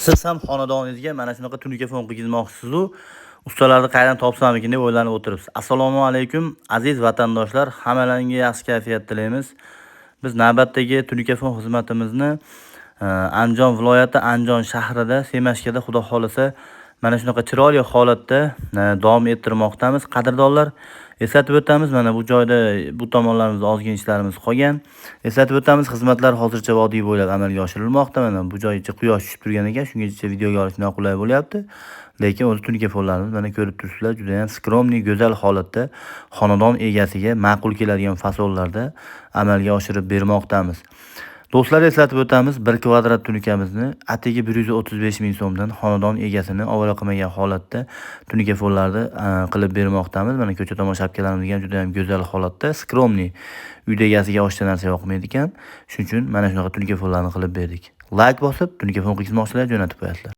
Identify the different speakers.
Speaker 1: Siz ham xonadoningizga mana shunaqa tunuka fon qiygizmoqchisiz-u, ustalarni qayerdan topsamikin deb o'ylanib o'tiribsiz. Assalomu alaykum aziz vatandoshlar, hammalaringga yaxshi kayfiyat tilaymiz. Biz navbatdagi tunuka fon xizmatimizni Andijon viloyati Andijon shahrida Semashkada xudo xolasa mana shunaqa chiroyli holatda davom ettirmoqdamiz. Qadrdonlar, eslatib o'tamiz, mana bu joyda bu tomonlarimizda ozgina ishlarimiz qolgan. Eslatib o'tamiz, xizmatlar hozircha vodiy bo'ylab amalga oshirilmoqda. Mana bu joygacha quyosh tushib turgan ekan, shungacha videoga olish noqulay bo'lyapti. Lekin o'z tunuka fonlarimiz mana ko'rib turibsizlar, juda ham skromniy, go'zal holatda xonadon egasiga ma'qul keladigan fasollarda amalga oshirib bermoqdamiz. Do'stlar, eslatib o'tamiz, 1 kvadrat tunukamizni atigi 135 ming so'mdan xonadon egasini ovora qilmagan holatda tunuka fonlarni qilib bermoqdamiz. Mana ko'cha tomon shapkalarimiz ham juda ham go'zal holatda, skromniy. Uyda egasiga boshqa narsa yoqmaydi ekan. Shuning uchun mana shunaqa tunuka fonlarni qilib berdik. Like bosib, tunuka fon qiygizmoqchilar jo'natib qo'yasizlar.